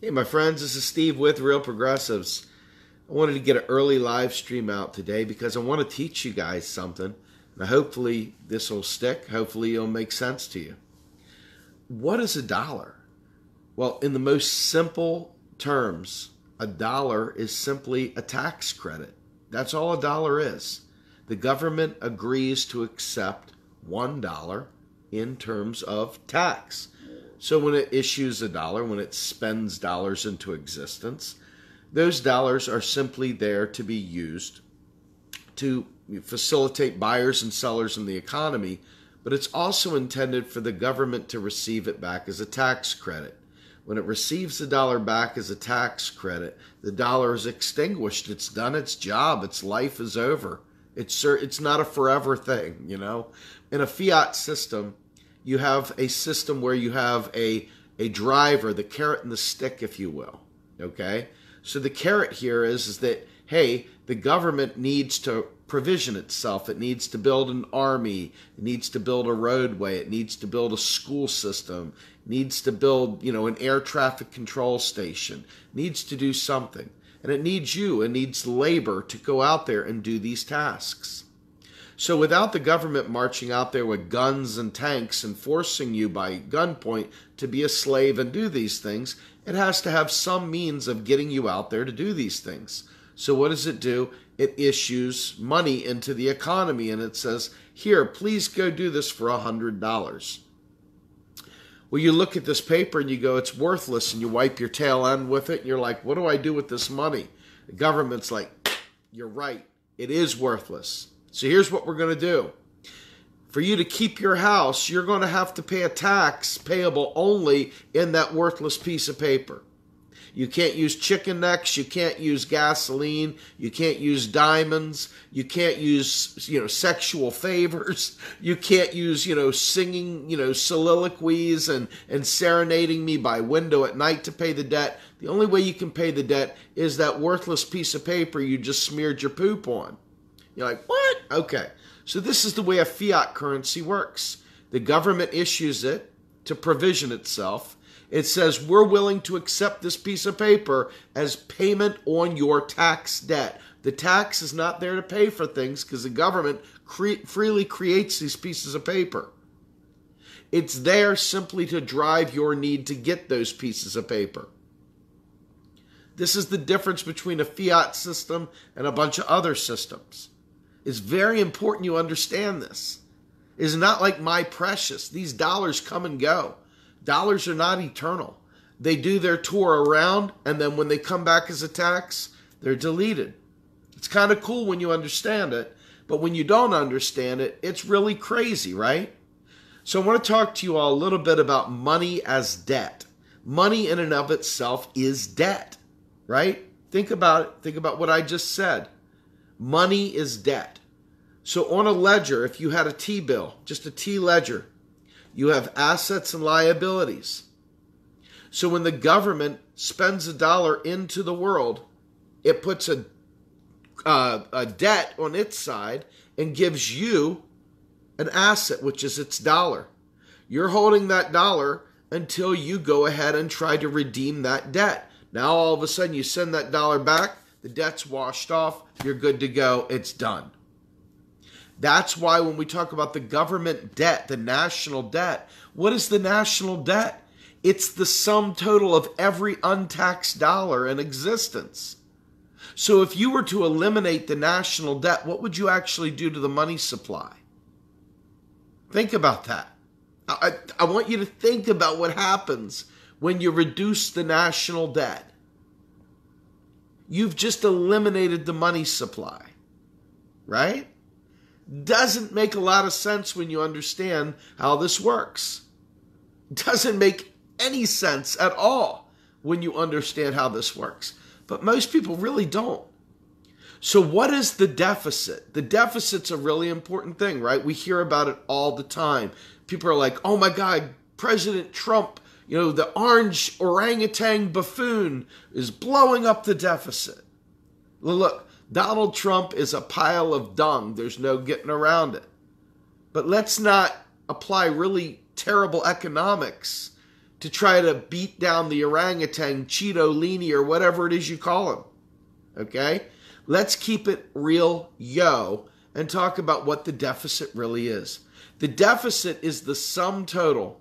Hey, my friends, this is Steve with Real Progressives. I wanted to get an early live stream out today because I want to teach you guys something. Now, hopefully this will stick. Hopefully it'll make sense to you. What is a dollar? Well, in the most simple terms, a dollar is simply a tax credit. That's all a dollar is. The government agrees to accept $1 in terms of tax. So when it issues a dollar, when it spends dollars into existence, those dollars are simply there to be used to facilitate buyers and sellers in the economy, but it's also intended for the government to receive it back as a tax credit. When it receives the dollar back as a tax credit, the dollar is extinguished. It's done its job. Its life is over. It's not a forever thing, you know. In a fiat system, you have a system where you have a driver, the carrot and the stick, if you will, okay? So the carrot here is that, hey, the government needs to provision itself. It needs to build an army. It needs to build a roadway. It needs to build a school system. It needs to build, an air traffic control station. It needs to do something. And it needs you. It needs labor to go out there and do these tasks. So without the government marching out there with guns and tanks and forcing you by gunpoint to be a slave and do these things, it has to have some means of getting you out there to do these things. So what does it do? It issues money into the economy and it says, here, please go do this for $100. Well, you look at this paper and you go, it's worthless, and you wipe your tail end with it and you're like, what do I do with this money? The government's like, you're right, it is worthless. So here's what we're going to do. For you to keep your house, you're going to have to pay a tax payable only in that worthless piece of paper. You can't use chicken necks. You can't use gasoline. You can't use diamonds. You can't use, sexual favors. You can't use, singing, soliloquies and serenading me by window at night to pay the debt. The only way you can pay the debt is that worthless piece of paper you just smeared your poop on. You're like, what? Okay. So this is the way a fiat currency works. The government issues it to provision itself. It says, we're willing to accept this piece of paper as payment on your tax debt. The tax is not there to pay for things because the government freely creates these pieces of paper. It's there simply to drive your need to get those pieces of paper. This is the difference between a fiat system and a bunch of other systems. It's very important you understand this. It's not like my precious. These dollars come and go. Dollars are not eternal. They do their tour around, and then when they come back as a tax, they're deleted. It's kind of cool when you understand it, but when you don't understand it, it's really crazy, right? So I want to talk to you all a little bit about money as debt. Money in and of itself is debt, right? Think about it. Think about what I just said. Money is debt. So on a ledger, if you had a T-bill, just a T ledger, you have assets and liabilities. So when the government spends a dollar into the world, it puts a debt on its side and gives you an asset, which is its dollar. You're holding that dollar until you go ahead and try to redeem that debt. Now all of a sudden you send that dollar back, the debt's washed off, you're good to go, it's done. That's why when we talk about the government debt, the national debt, what is the national debt? It's the sum total of every untaxed dollar in existence. So if you were to eliminate the national debt, what would you actually do to the money supply? Think about that. I want you to think about what happens when you reduce the national debt. You've just eliminated the money supply, right? Doesn't make a lot of sense when you understand how this works. Doesn't make any sense at all when you understand how this works. But most people really don't. So what is the deficit? The deficit's a really important thing, right? We hear about it all the time. People are like, oh my God, President Trump, the orange orangutan buffoon is blowing up the deficit. Look, Donald Trump is a pile of dung. There's no getting around it. But let's not apply really terrible economics to try to beat down the orangutan, Cheeto, Leany, or whatever it is you call him. Okay? Let's keep it real and talk about what the deficit really is. The deficit is the sum total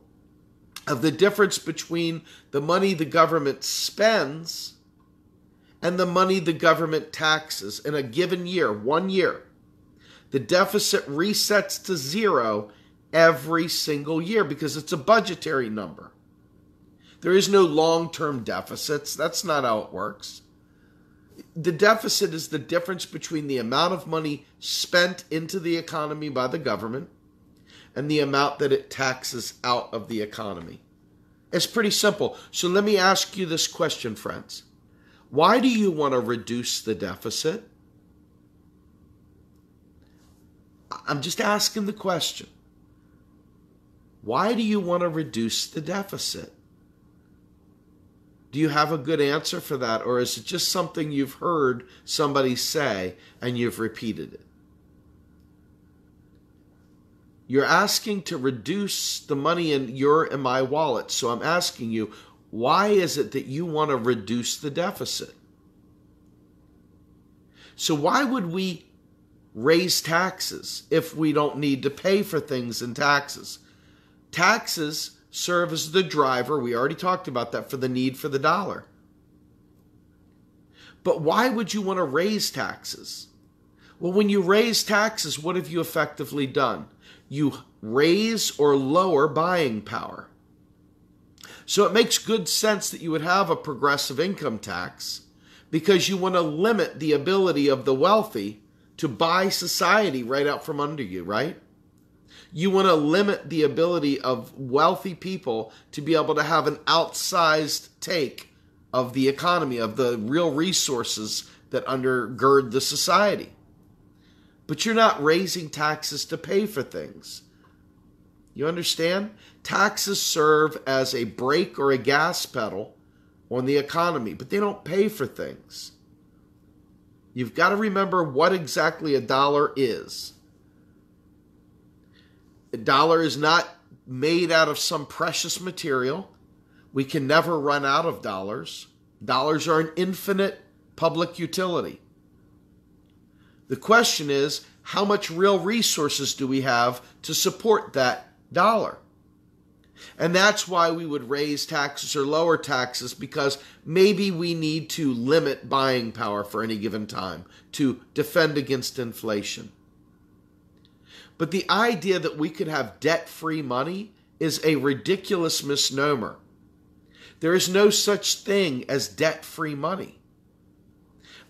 of the difference between the money the government spends and the money the government taxes in a given year, 1 year. The deficit resets to zero every single year because it's a budgetary number. There is no long-term deficits. That's not how it works. The deficit is the difference between the amount of money spent into the economy by the government and the amount that it taxes out of the economy. It's pretty simple. So let me ask you this question, friends. Why do you want to reduce the deficit? I'm just asking the question. Why do you want to reduce the deficit? Do you have a good answer for that, or is it just something you've heard somebody say and you've repeated it? You're asking to reduce the money in your and my wallet, so I'm asking you, why is it that you want to reduce the deficit? So why would we raise taxes if we don't need to pay for things in taxes? Taxes serve as the driver, we already talked about that, for the need for the dollar. But why would you want to raise taxes? Well, when you raise taxes, what have you effectively done? You raise or lower buying power. So it makes good sense that you would have a progressive income tax because you want to limit the ability of the wealthy to buy society right out from under you, right? You want to limit the ability of wealthy people to be able to have an outsized take of the economy, of the real resources that undergird the society. But you're not raising taxes to pay for things. You understand? Taxes serve as a brake or a gas pedal on the economy, but they don't pay for things. You've got to remember what exactly a dollar is. A dollar is not made out of some precious material. We can never run out of dollars. Dollars are an infinite public utility. The question is, how much real resources do we have to support that dollar? And that's why we would raise taxes or lower taxes, because maybe we need to limit buying power for any given time to defend against inflation. But the idea that we could have debt-free money is a ridiculous misnomer. There is no such thing as debt-free money.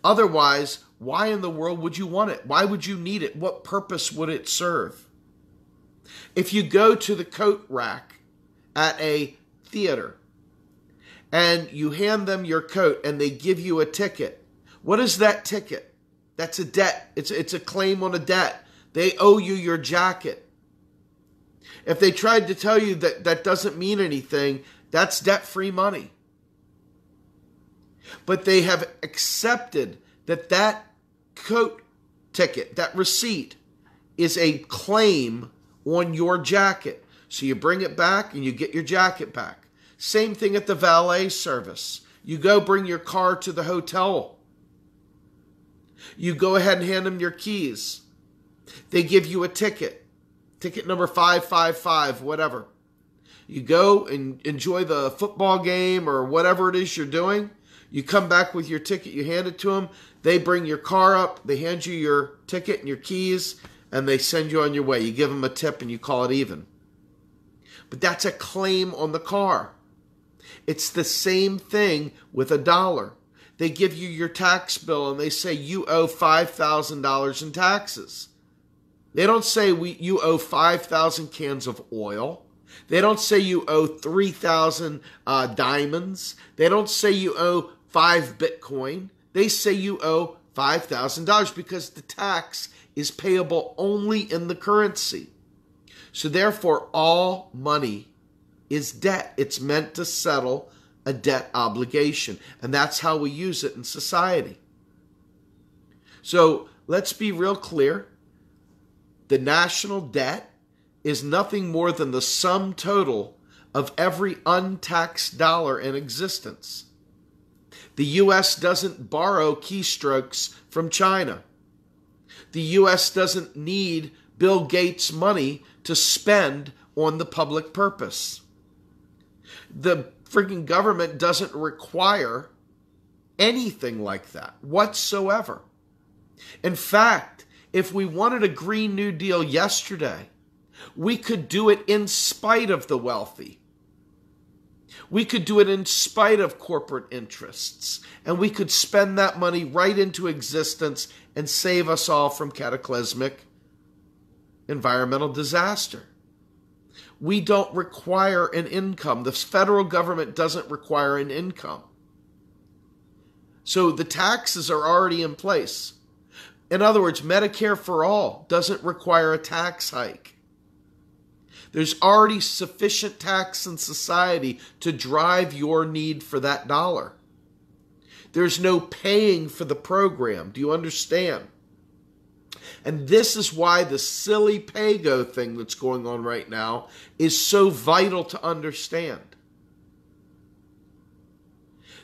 Otherwise, why in the world would you want it? Why would you need it? What purpose would it serve? If you go to the coat rack at a theater and you hand them your coat and they give you a ticket, what is that ticket? That's a debt. It's a claim on a debt. They owe you your jacket. If they tried to tell you that that doesn't mean anything, that's debt-free money. But they have accepted that that coat ticket, that receipt, is a claim on your jacket. So you bring it back and you get your jacket back. Same thing at the valet service. You go bring your car to the hotel. You go ahead and hand them your keys. They give you a ticket. Ticket number 555, whatever. You go and enjoy the football game or whatever it is you're doing. You come back with your ticket, you hand it to them. They bring your car up, they hand you your ticket and your keys, and they send you on your way. You give them a tip and you call it even. But that's a claim on the car. It's the same thing with a dollar. They give you your tax bill and they say you owe $5,000 in taxes. They don't say you owe 5,000 cans of oil. They don't say you owe 3,000 diamonds. They don't say you owe 5 Bitcoin. They say you owe $5,000 because the tax is payable only in the currency. So therefore, all money is debt. It's meant to settle a debt obligation. And that's how we use it in society. So let's be real clear. The national debt is nothing more than the sum total of every untaxed dollar in existence. The U.S. doesn't borrow keystrokes from China. The U.S. doesn't need Bill Gates' money to spend on the public purpose. The freaking government doesn't require anything like that whatsoever. In fact, if we wanted a Green New Deal yesterday, we could do it in spite of the wealthy. We could do it in spite of corporate interests, and we could spend that money right into existence and save us all from cataclysmic environmental disaster. We don't require an income. The federal government doesn't require an income. So the taxes are already in place. In other words, Medicare for All doesn't require a tax hike. There's already sufficient tax in society to drive your need for that dollar. There's no paying for the program. Do you understand? And this is why the silly pay-go thing that's going on right now is so vital to understand.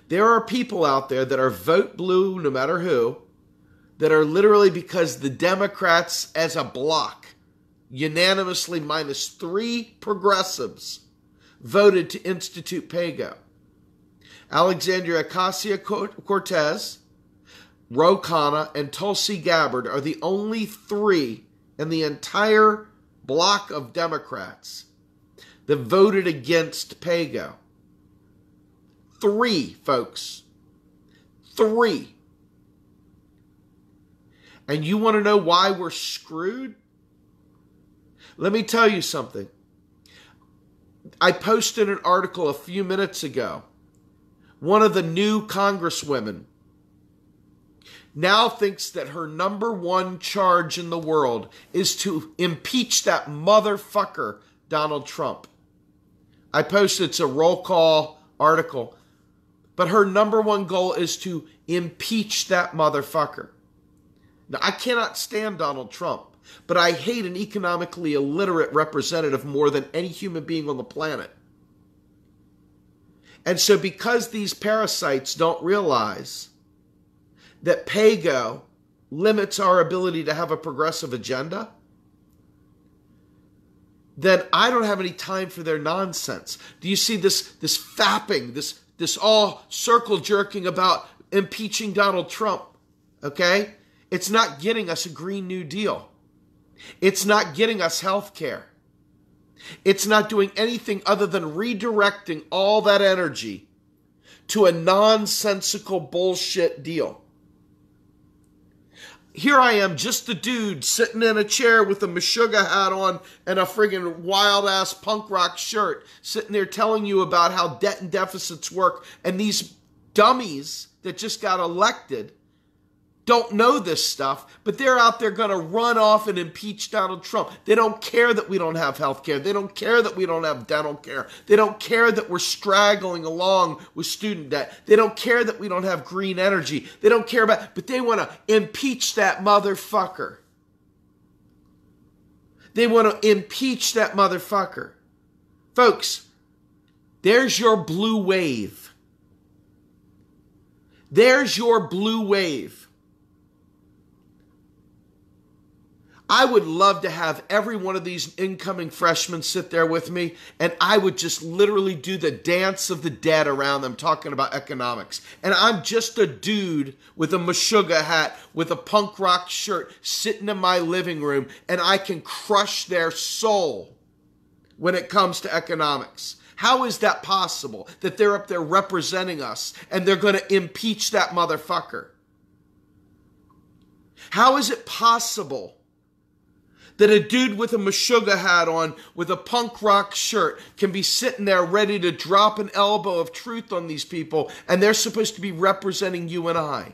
There are people out there that are vote blue no matter who, that are literally because the Democrats as a bloc, unanimously minus 3 progressives, voted to institute pay-go. Alexandria Ocasio-Cortez, Ro Khanna, and Tulsi Gabbard are the only 3 in the entire block of Democrats that voted against pay-go. 3, folks. 3. And you want to know why we're screwed? Let me tell you something. I posted an article a few minutes ago. One of the new congresswomen now thinks that her number one charge in the world is to impeach that motherfucker, Donald Trump. I posted, it's a roll call article, but her number one goal is to impeach that motherfucker. Now, I cannot stand Donald Trump, but I hate an economically illiterate representative more than any human being on the planet. And so because these parasites don't realize that pay-go limits our ability to have a progressive agenda, then I don't have any time for their nonsense. Do you see this fapping, this all circle jerking about impeaching Donald Trump? Okay? It's not getting us a Green New Deal. It's not getting us health care. It's not doing anything other than redirecting all that energy to a nonsensical bullshit deal. Here I am, just a dude sitting in a chair with a Meshuggah hat on and a friggin' wild-ass punk rock shirt, sitting there telling you about how debt and deficits work, and these dummies that just got elected don't know this stuff, but they're out there going to run off and impeach Donald Trump. They don't care that we don't have health care. They don't care that we don't have dental care. They don't care that we're straggling along with student debt. They don't care that we don't have green energy. They don't care about, but they want to impeach that motherfucker. They want to impeach that motherfucker. Folks, there's your blue wave. There's your blue wave. I would love to have every one of these incoming freshmen sit there with me, and I would just literally do the dance of the dead around them talking about economics. And I'm just a dude with a Meshuggah hat, with a punk rock shirt, sitting in my living room, and I can crush their soul when it comes to economics. How is that possible, that they're up there representing us, and they're going to impeach that motherfucker? How is it possible that a dude with a Meshuggah hat on, with a punk rock shirt, can be sitting there ready to drop an elbow of truth on these people, and they're supposed to be representing you and I?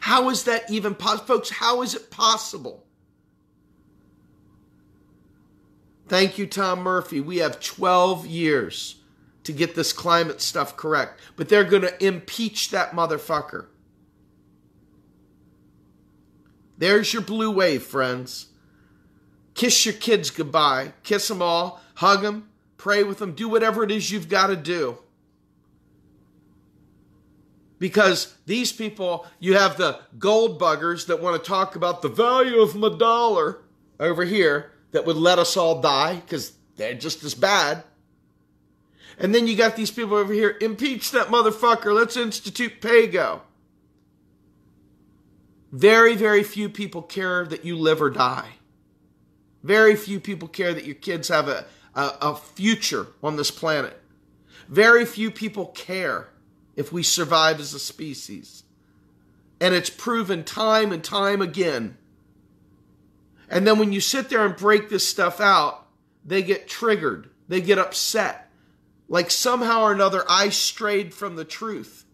How is that even possible? Folks, how is it possible? Thank you, Tom Murphy. We have 12 years to get this climate stuff correct, but they're going to impeach that motherfucker. There's your blue wave, friends. Kiss your kids goodbye. Kiss them all. Hug them. Pray with them. Do whatever it is you've got to do. Because these people, you have the gold buggers that want to talk about the value of my dollar over here that would let us all die because they're just as bad. And then you got these people over here, impeach that motherfucker. Let's institute pay-go. Very, very few people care that you live or die. Very few people care that your kids have a future on this planet. Very few people care if we survive as a species. And it's proven time and time again. And then when you sit there and break this stuff out, they get triggered. They get upset. Like somehow or another, I strayed from the truth.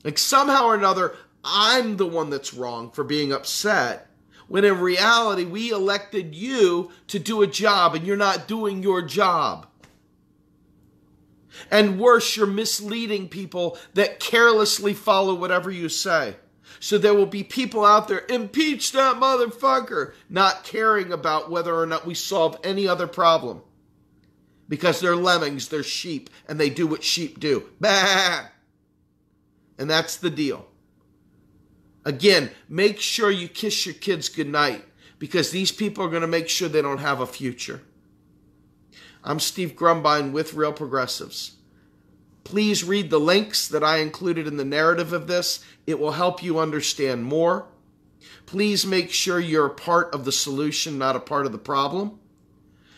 Like somehow or another, I'm the one that's wrong for being upset. When in reality, we elected you to do a job and you're not doing your job. And worse, you're misleading people that carelessly follow whatever you say. So there will be people out there, impeach that motherfucker, not caring about whether or not we solve any other problem. Because they're lemmings, they're sheep, and they do what sheep do. Bah! And that's the deal. Again, make sure you kiss your kids goodnight, because these people are going to make sure they don't have a future. I'm Steve Grumbine with Real Progressives. Please read the links that I included in the narrative of this. It will help you understand more. Please make sure you're a part of the solution, not a part of the problem.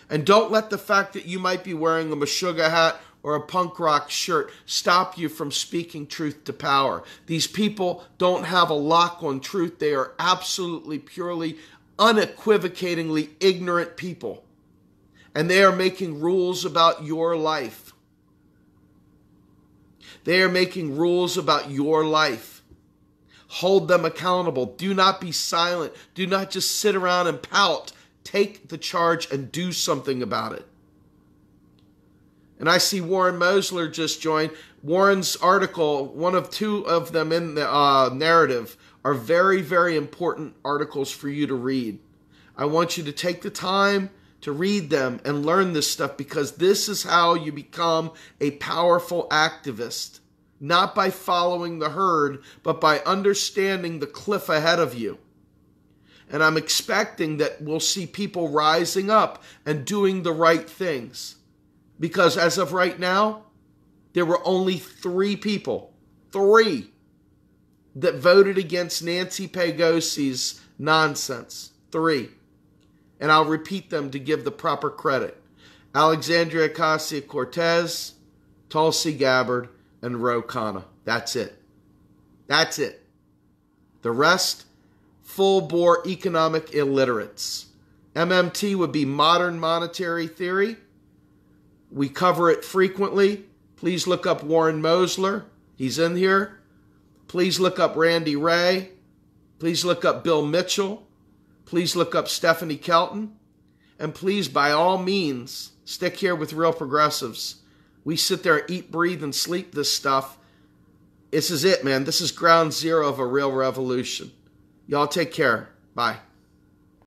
And don't let the fact that you might be wearing a Meshuggah hat or a punk rock shirt stop you from speaking truth to power. These people don't have a lock on truth. They are absolutely, purely, unequivocatingly ignorant people. And they are making rules about your life. They are making rules about your life. Hold them accountable. Do not be silent. Do not just sit around and pout. Take the charge and do something about it. And I see Warren Mosler just joined. Warren's article, one of two of them in the narrative, are very, very important articles for you to read. I want you to take the time to read them and learn this stuff, because this is how you become a powerful activist. Not by following the herd, but by understanding the cliff ahead of you. And I'm expecting that we'll see people rising up and doing the right things. Because as of right now, there were only 3 people, 3, that voted against Nancy Pegosi's nonsense. 3. And I'll repeat them to give the proper credit. Alexandria Ocasio-Cortez, Tulsi Gabbard, and Ro Khanna. That's it. That's it. The rest, full-bore economic illiterates. MMT would be modern monetary theory. We cover it frequently. Please look up Warren Mosler. He's in here. Please look up Randy Ray. Please look up Bill Mitchell. Please look up Stephanie Kelton. And please, by all means, stick here with Real Progressives. We sit there, eat, breathe, and sleep this stuff. This is it, man. This is ground zero of a real revolution. Y'all take care. Bye.